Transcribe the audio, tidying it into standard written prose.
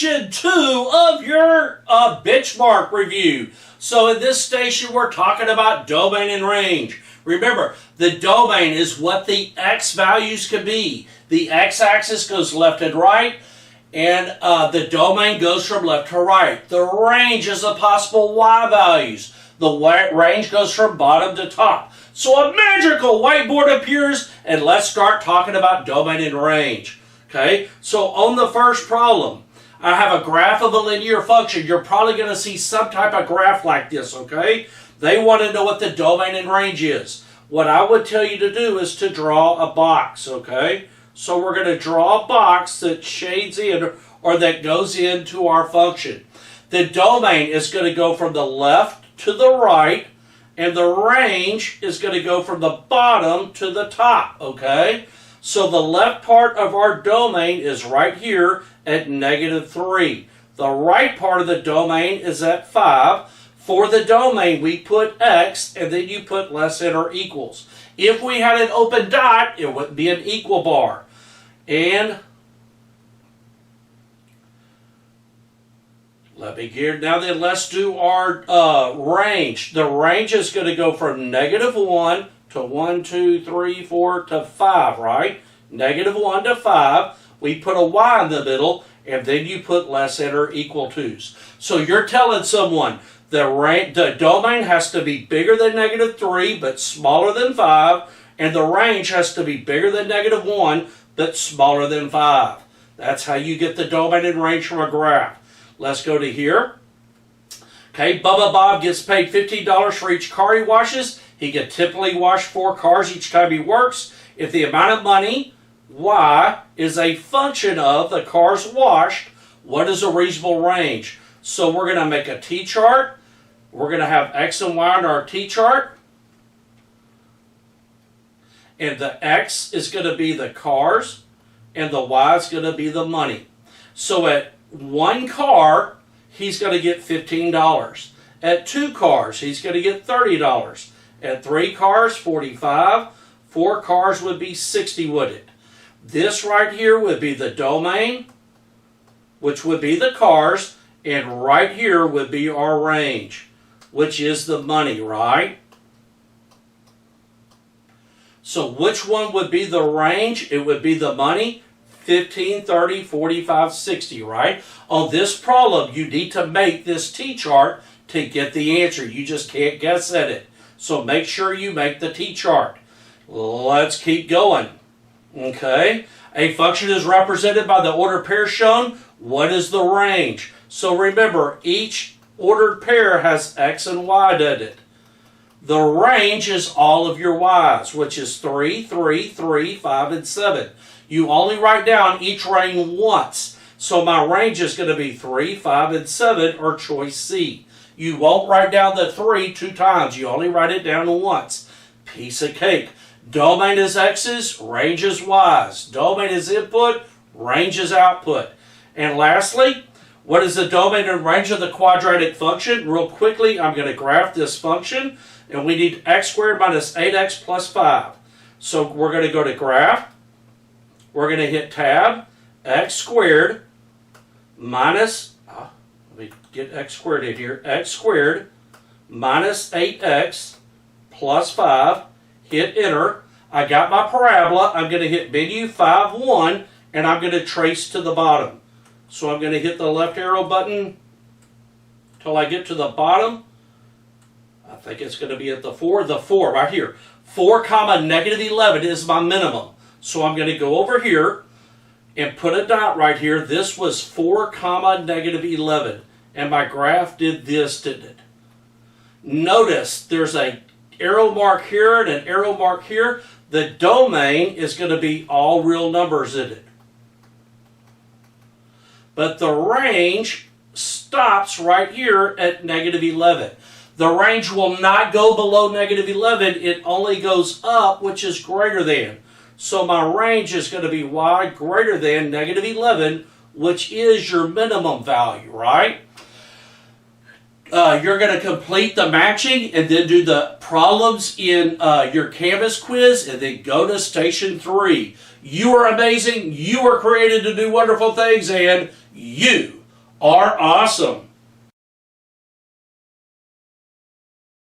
station 2 of your benchmark review. So in this station, we're talking about domain and range. Remember, the domain is what the x values can be. The x-axis goes left and right, and the domain goes from left to right. The range is the possible y values. The range goes from bottom to top. So a magical whiteboard appears, and let's start talking about domain and range. Okay, so on the first problem, I have a graph of a linear function. You're probably going to see some type of graph like this, okay? They want to know what the domain and range is. What I would tell you to do is to draw a box, okay? So we're going to draw a box that shades in or that goes into our function. The domain is going to go from the left to the right, and the range is going to go from the bottom to the top, okay? So the left part of our domain is right here at -3. The right part of the domain is at 5. For the domain, we put x, and then you put less than or equals. If we had an open dot, it would be an equal bar. And let me get now then let's do our range. The range is going to go from -1 to 1, 2, 3, 4 to 5, right? -1 to 5. We put a y in the middle, and then you put less than or equal to's. So you're telling someone the domain has to be bigger than -3 but smaller than 5, and the range has to be bigger than -1 but smaller than 5. That's how you get the domain and range from a graph. Let's go to here. Okay, Bubba Bob gets paid $15 for each car he washes. He can typically wash 4 cars each time he works. If the amount of money, y, is a function of the cars washed, what is a reasonable range? So we're going to make a t-chart. We're going to have x and y on our t-chart. And the x is going to be the cars, and the y is going to be the money. So at 1 car, he's going to get $15. At 2 cars, he's going to get $30. At 3 cars, $45. 4 cars would be $60, would it? This right here would be the domain, which would be the cars, and right here would be our range, which is the money, right? So which one would be the range? It would be the money, 15, 30, 45, 60, right? On this problem, you need to make this t-chart to get the answer. You just can't guess at it. So make sure you make the t-chart. Let's keep going. Okay, a function is represented by the ordered pair shown. What is the range? So remember, each ordered pair has x and y, doesn't it? The range is all of your y's, which is 3, 3, 3, 5, and 7. You only write down each range once. So my range is going to be 3, 5, and 7, or choice C. You won't write down the 3 2 times. You only write it down once. Piece of cake. Domain is x's, range is y's. Domain is input, range is output. And lastly, what is the domain and range of the quadratic function? Real quickly, I'm going to graph this function, and we need x squared minus 8x plus 5. So we're going to go to graph. We're going to hit tab, x squared minus, let me get x squared in here, x squared minus 8x plus 5. Hit enter. I got my parabola. I'm going to hit menu 5, 1, and I'm going to trace to the bottom. So I'm going to hit the left arrow button till I get to the bottom. I think it's going to be at the 4, right here. 4 comma -11 is my minimum. So I'm going to go over here and put a dot right here. This was 4 comma -11. And my graph did this, didn't it? Notice there's a arrow mark here and an arrow mark here. The domain is going to be all real numbers in it. But the range stops right here at -11. The range will not go below -11. It only goes up, which is greater than. So my range is going to be y greater than -11, which is your minimum value, right? You're going to complete the matching and then do the problems in your Canvas quiz and then go to Station 3. You are amazing. You are created to do wonderful things, and you are awesome.